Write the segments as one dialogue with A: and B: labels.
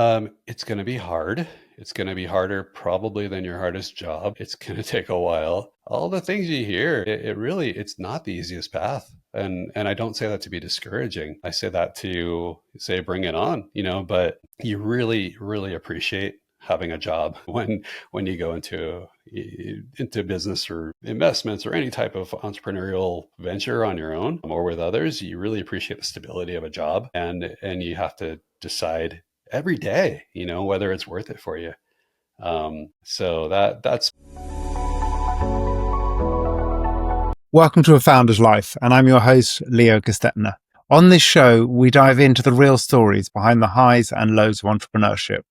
A: It's going to be hard. It's going to be harder probably than your hardest job. It's going to take a while. All the things you hear, it really, it's not the easiest path. And I don't say that to be discouraging. I say that to say, bring it on, but you really, really appreciate having a job when you go into business or investments or any type of entrepreneurial venture on your own or with others. You really appreciate the stability of a job, and you have to decide every day, whether it's worth it for you. So that's
B: Welcome to A Founder's Life, and I'm your host, Leo Gestetner. On this show, we dive into the real stories behind the highs and lows of entrepreneurship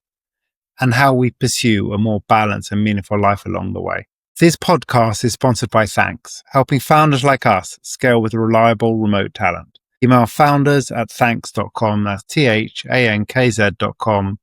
B: and how we pursue a more balanced and meaningful life along the way. This podcast is sponsored by Thankz, helping founders like us scale with reliable remote talent. Email founders@thankz.com, that's THANKZ.com,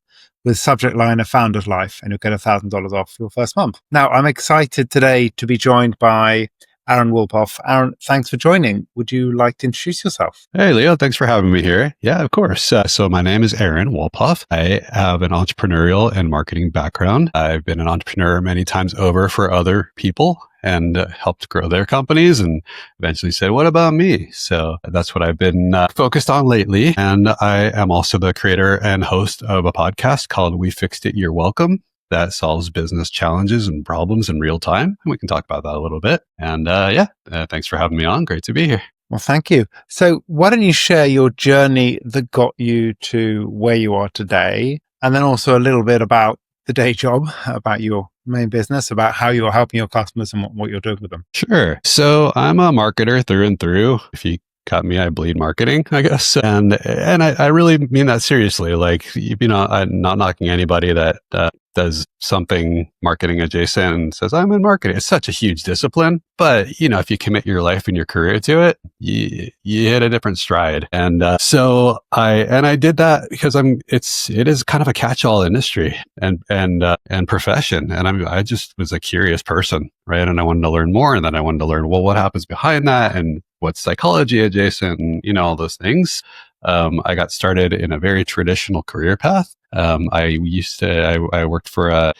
B: with subject line A Founder's Life, and you'll get $1,000 off your first month. Now, I'm excited today to be joined by Aaron Wolpoff. Aaron, thanks for joining. Would you like to introduce yourself?
A: Hey, Leo, thanks for having me here. Yeah, of course. So my name is Aaron Wolpoff. I have an entrepreneurial and marketing background. I've been an entrepreneur many times over for other people and helped grow their companies, and eventually said, what about me? So that's what I've been focused on lately. And I am also the creator and host of a podcast called We Fixed It, You're Welcome, that solves business challenges and problems in real time. And we can talk about that a little bit. And thanks for having me on. Great to be here.
B: Well, thank you. So why don't you share your journey that got you to where you are today, and then also a little bit about the day job, about your main business, about how you're helping your customers and what you're doing with them.
A: Sure. So I'm a marketer through and through. If you cut me, I bleed marketing, I guess. And I really mean that seriously. Like, I'm not knocking anybody that does something marketing adjacent and says, I'm in marketing. It's such a huge discipline. But, if you commit your life and your career to it, you hit a different stride. And so I did that because it is kind of a catch-all industry and profession. And I just was a curious person, right? And I wanted to learn more. And then I wanted to learn, well, what happens behind that? And what's psychology adjacent, and all those things. I got started in a very traditional career path. I worked for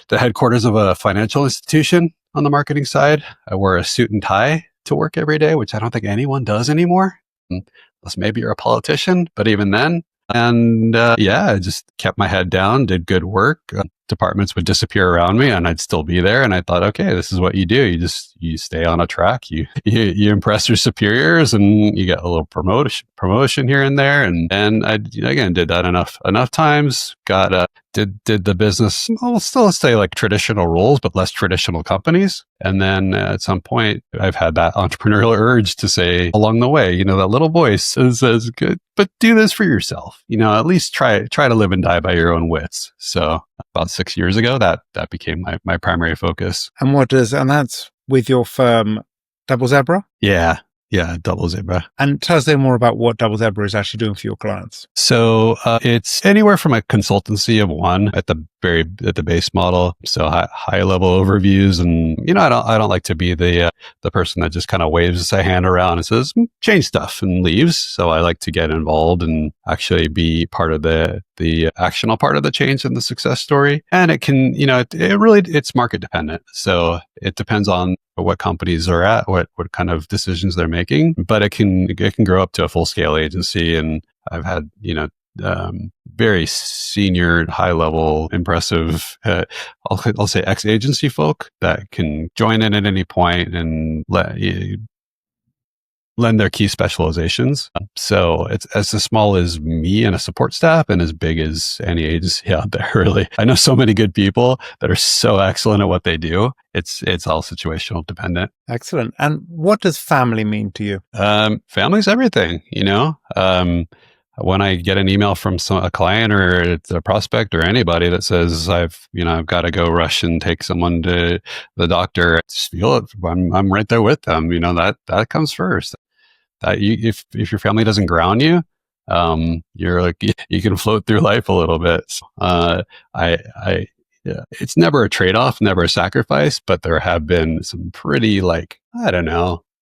A: the headquarters of a financial institution on the marketing side. I wore a suit and tie to work every day, which I don't think anyone does anymore, unless maybe you're a politician. But even then, and I just kept my head down, did good work. Departments would disappear around me, and I'd still be there. And I thought, okay, this is what you do. You stay on a track. You impress your superiors, and you get a little promotion here and there. And I again did that enough times. Got did the business. I'll still say like traditional roles, but less traditional companies. And then at some point, I've had that entrepreneurial urge to say along the way, that little voice says, "Good, but do this for yourself. At least try to live and die by your own wits." So about 6 years ago, that became my primary focus.
B: And that's with your firm, Double Zebra?
A: Yeah, Double Zebra.
B: And tell us a little more about what Double Zebra is actually doing for your clients.
A: So it's anywhere from a consultancy of one at the base model. So high level overviews, and I don't like to be the person that just kind of waves a hand around and says change stuff and leaves. So I like to get involved and actually be part of the actionable part of the change and the success story. And it can, it's market dependent. So it depends on what companies are at, what kind of decisions they're making, but it can grow up to a full scale agency. And I've had, very senior, high level, impressive, I'll say ex-agency folk that can join in at any point and lend their key specializations. So it's as small as me and a support staff, and as big as any agency out there, really. I know so many good people that are so excellent at what they do. It's all situational dependent.
B: Excellent. And what does family mean to you?
A: Family's everything, when I get an email from a client or a prospect or anybody that says I've got to go rush and take someone to the doctor, I just feel it. I'm right there with them. That comes first. That if your family doesn't ground you, you're like, you can float through life a little bit. It's never a trade-off, never a sacrifice, but there have been some pretty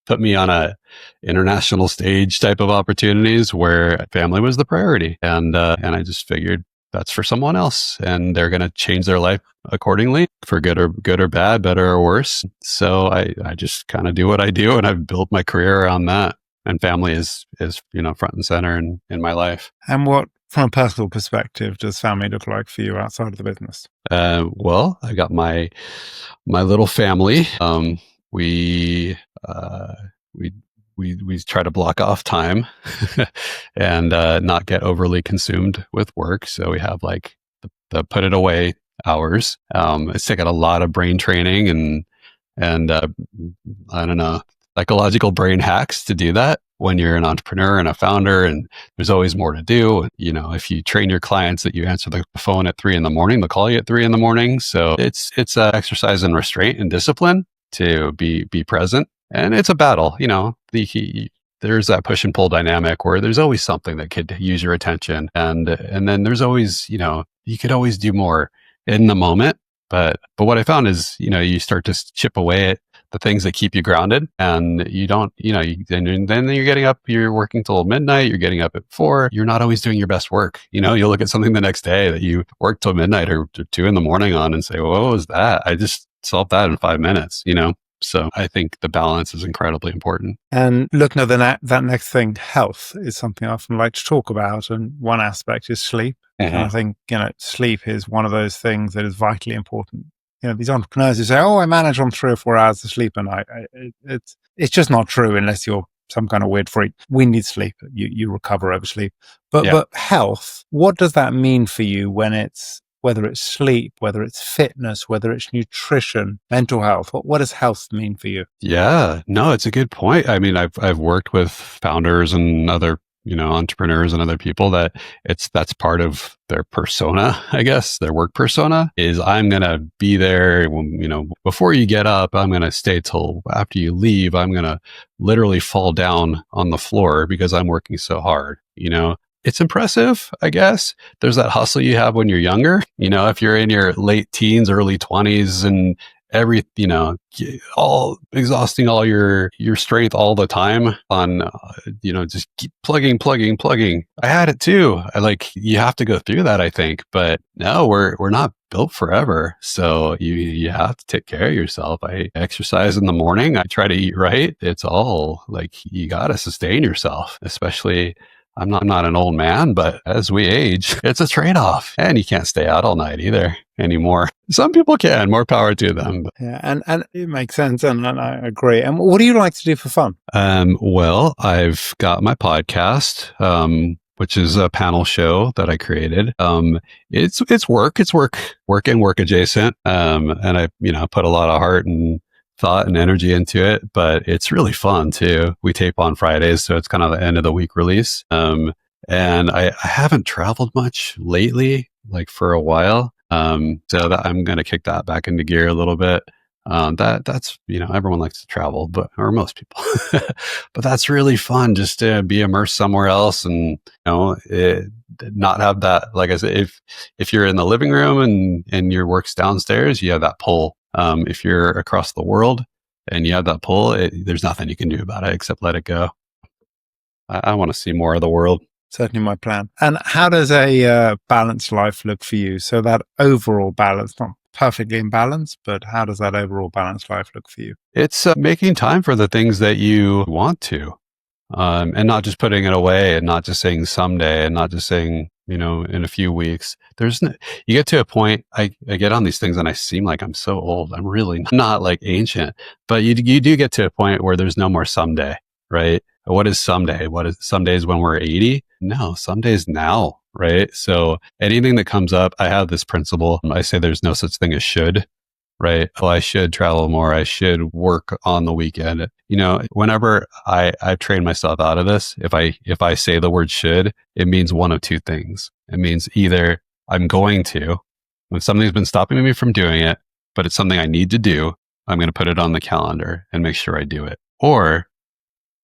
A: put me on a international stage type of opportunities where family was the priority. And I just figured that's for someone else, and they're going to change their life accordingly for good or bad, better or worse. So I just kind of do what I do, and I've built my career around that. And family is front and center in my life.
B: And what, from a personal perspective, does family look like for you outside of the business?
A: Well, I got my little family. We try to block off time and not get overly consumed with work. So we have like the put it away hours. It's taken a lot of brain training and I don't know, psychological brain hacks to do that when you're an entrepreneur and a founder, and there's always more to do. You know, if you train your clients that you answer the phone at 3 a.m, they'll call you at 3 a.m. So it's an exercise in restraint and discipline to be present. And it's a battle, you know, there's that push and pull dynamic where there's always something that could use your attention. And then there's always, you know, you could always do more in the moment. But what I found is, you know, you start to chip away at the things that keep you grounded, and you don't, you know, then you're getting up, you're working till midnight, you're getting up at 4, you're not always doing your best work. You know, you'll look at something the next day that you worked till midnight or 2 a.m. on and say, well, what was that? I just solved that in 5 minutes, you know? So I think the balance is incredibly important.
B: And looking at that next thing, health is something I often like to talk about. And one aspect is sleep. And I think, you know, sleep is one of those things that is vitally important. You know, these entrepreneurs who say, oh, I manage on 3 or 4 hours of sleep a night. It's just not true unless you're some kind of weird freak. We need sleep. You recover over sleep. But health, what does that mean for you when it's, whether it's sleep, whether it's fitness, whether it's nutrition, mental health? What does health mean for you?
A: Yeah, no, it's a good point. I mean, I've worked with founders and other, you know, entrepreneurs and other people that's part of their persona, I guess, their work persona is I'm going to be there when, you know, before you get up, I'm going to stay till after you leave. I'm going to literally fall down on the floor because I'm working so hard, you know. It's impressive, I guess. There's that hustle you have when you're younger. You know, if you're in your late teens, early 20s and you know, all exhausting all your strength all the time on, you know, just keep plugging. I had it too. You have to go through that, I think, but no, we're not built forever. So you have to take care of yourself. I exercise in the morning. I try to eat right. It's all like, you got to sustain yourself, especially I'm not an old man, but as we age, it's a trade-off. And you can't stay out all night either anymore. Some people can, more power to them.
B: Yeah, and it makes sense, and I agree. And what do you like to do for fun?
A: Well, I've got my podcast, which is a panel show that I created. It's work and work adjacent. And I, you know, put a lot of heart and thought and energy into it, but it's really fun too. We tape on Fridays, so it's kind of the end of the week release. And I haven't traveled much lately, like for a while. So that I'm going to kick that back into gear a little bit. That's, you know, everyone likes to travel, or most people, but that's really fun just to be immersed somewhere else and, you know, not have that, like I said, if you're in the living room and your work's downstairs, you have that pull. If you're across the world and you have that pull, there's nothing you can do about it except let it go. I want to see more of the world.
B: Certainly my plan. And how does a balanced life look for you? So that overall balance, not perfectly in balance, but how does that overall balanced life look for you?
A: It's making time for the things that you want to, and not just putting it away and not just saying someday and not just saying, you know, in a few weeks. You get to a point, I get on these things and I seem like I'm so old. I'm really not like ancient, but you do get to a point where there's no more someday, right? What is someday? What is somedays when we're 80? No, somedays now, right? So anything that comes up, I have this principle. I say there's no such thing as should, right? Oh, I should travel more. I should work on the weekend. You know, whenever I've trained myself out of this, if I say the word should, it means one of two things. It means either I'm going to, when something's been stopping me from doing it, but it's something I need to do, I'm going to put it on the calendar and make sure I do it. Or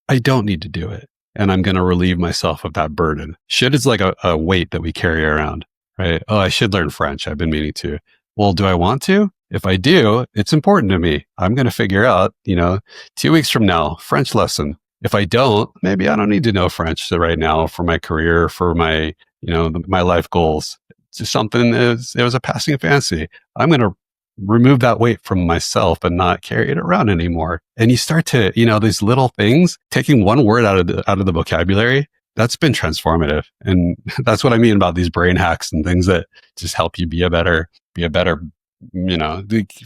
A: I don't need to do it, and I'm going to relieve myself of that burden. Should is like a weight that we carry around, right? Oh, I should learn French. I've been meaning to. Well, do I want to? If I do, it's important to me. I'm going to figure out, you know, 2 weeks from now, French lesson. If I don't, maybe I don't need to know French right now for my career, for my, you know, my life goals. just something, it was a passing fancy. I'm going to remove that weight from myself and not carry it around anymore. And you start to, these little things, taking one word out of the vocabulary, that's been transformative. And that's what I mean about these brain hacks and things that just help you be a better,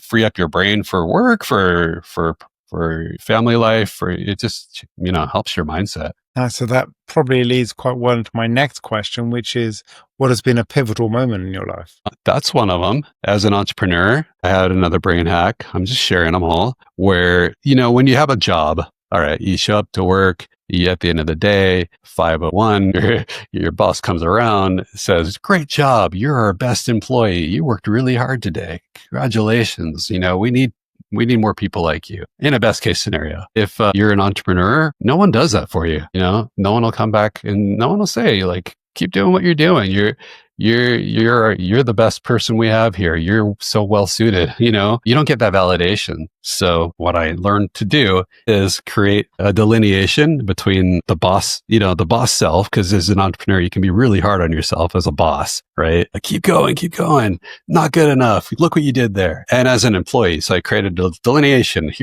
A: free up your brain for work, for family life, for it just, helps your mindset.
B: So that probably leads quite well into my next question, which is, what has been a pivotal moment in your life?
A: That's one of them. As an entrepreneur, I had another brain hack. I'm just sharing them all, where, when you have a job, all right, you show up to work, at the end of the day, 5:01, your boss comes around, says, "Great job. You're our best employee. You worked really hard today. Congratulations. We need more people like you." In a best case scenario, if you're an entrepreneur, no one does that for you. No one will come back and no one will say, like, keep doing what you're doing. You're the best person we have here. You're so well suited. You don't get that validation. So what I learned to do is create a delineation between the boss self, because as an entrepreneur, you can be really hard on yourself as a boss, right? Like, keep going, not good enough. Look what you did there. And as an employee, so I created a delineation.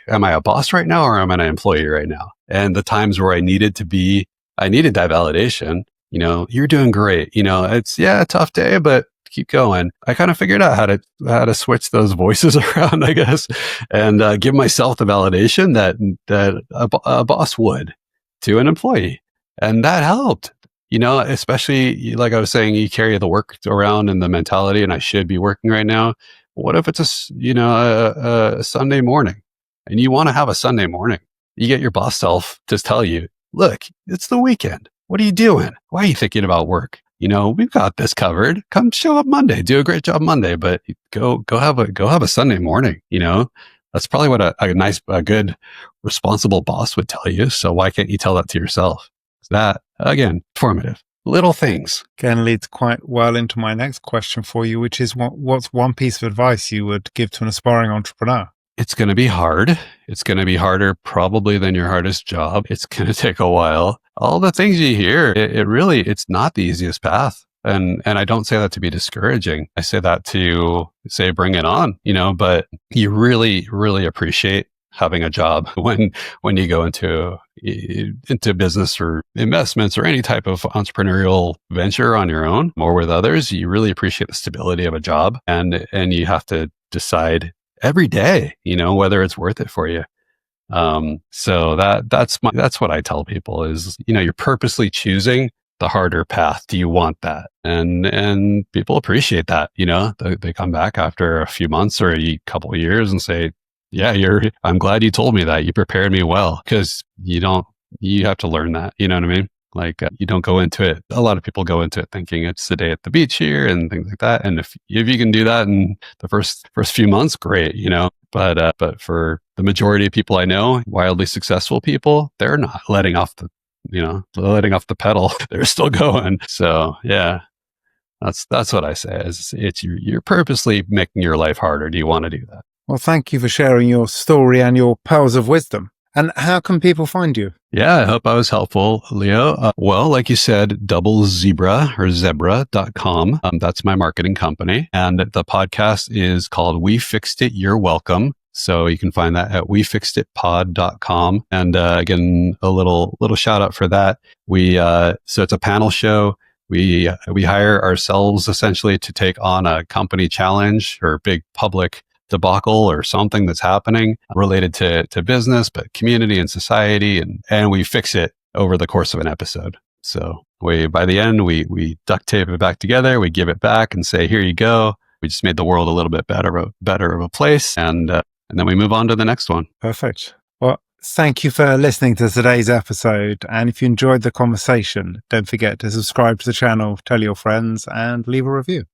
A: Am I a boss right now, or am I an employee right now? And the times where I needed that validation. You're doing great. It's a tough day, but keep going. I kind of figured out how to switch those voices around, I guess, and give myself the validation that a boss would to an employee. And that helped, especially like I was saying, you carry the work around and the mentality, and I should be working right now. What if it's a Sunday morning and you want to have a Sunday morning? You get your boss self to tell you, look, it's the weekend. What are you doing? Why are you thinking about work? We've got this covered. Come show up Monday. Do a great job Monday, but go have a Sunday morning. That's probably what a good, responsible boss would tell you. So why can't you tell that to yourself? That, again, formative. Little things.
B: Again, leads quite well into my next question for you, which is, what's one piece of advice you would give to an aspiring entrepreneur?
A: It's going to be hard. It's going to be harder probably than your hardest job. It's going to take a while. All the things you hear, it's not the easiest path. And I don't say that to be discouraging. I say that to say, bring it on, but you really, really appreciate having a job when you go into business or investments or any type of entrepreneurial venture on your own or with others. You really appreciate the stability of a job, and you have to decide every day, whether it's worth it for you. So that's what I tell people is, you're purposely choosing the harder path. Do you want that? And people appreciate that. They come back after a few months or a couple of years and say, yeah, I'm glad you told me that. You prepared me well, because you have to learn that. You know what I mean? Like, you don't go into it. A lot of people go into it thinking it's a day at the beach here and things like that. And if you can do that in the first few months, great, but for the majority of people I know, wildly successful people, they're not letting off the pedal. They're still going. So yeah, that's what I say is you're purposely making your life harder. Do you want to do that?
B: Well, thank you for sharing your story and your pearls of wisdom. And how can people find you?
A: Yeah, I hope I was helpful, Leo. Well, like you said, zebra.com. That's my marketing company. And the podcast is called We Fixed It, You're Welcome. So you can find that at wefixeditpod.com. And again, a little shout out for that. So it's a panel show. We hire ourselves essentially to take on a company challenge or big public debacle or something that's happening related to business, but community and society, and we fix it over the course of an episode. So by the end, we duct tape it back together, we give it back and say, here you go. We just made the world a little bit better of a place. And then we move on to the next one.
B: Perfect. Well, thank you for listening to today's episode. And if you enjoyed the conversation, don't forget to subscribe to the channel, tell your friends, and leave a review.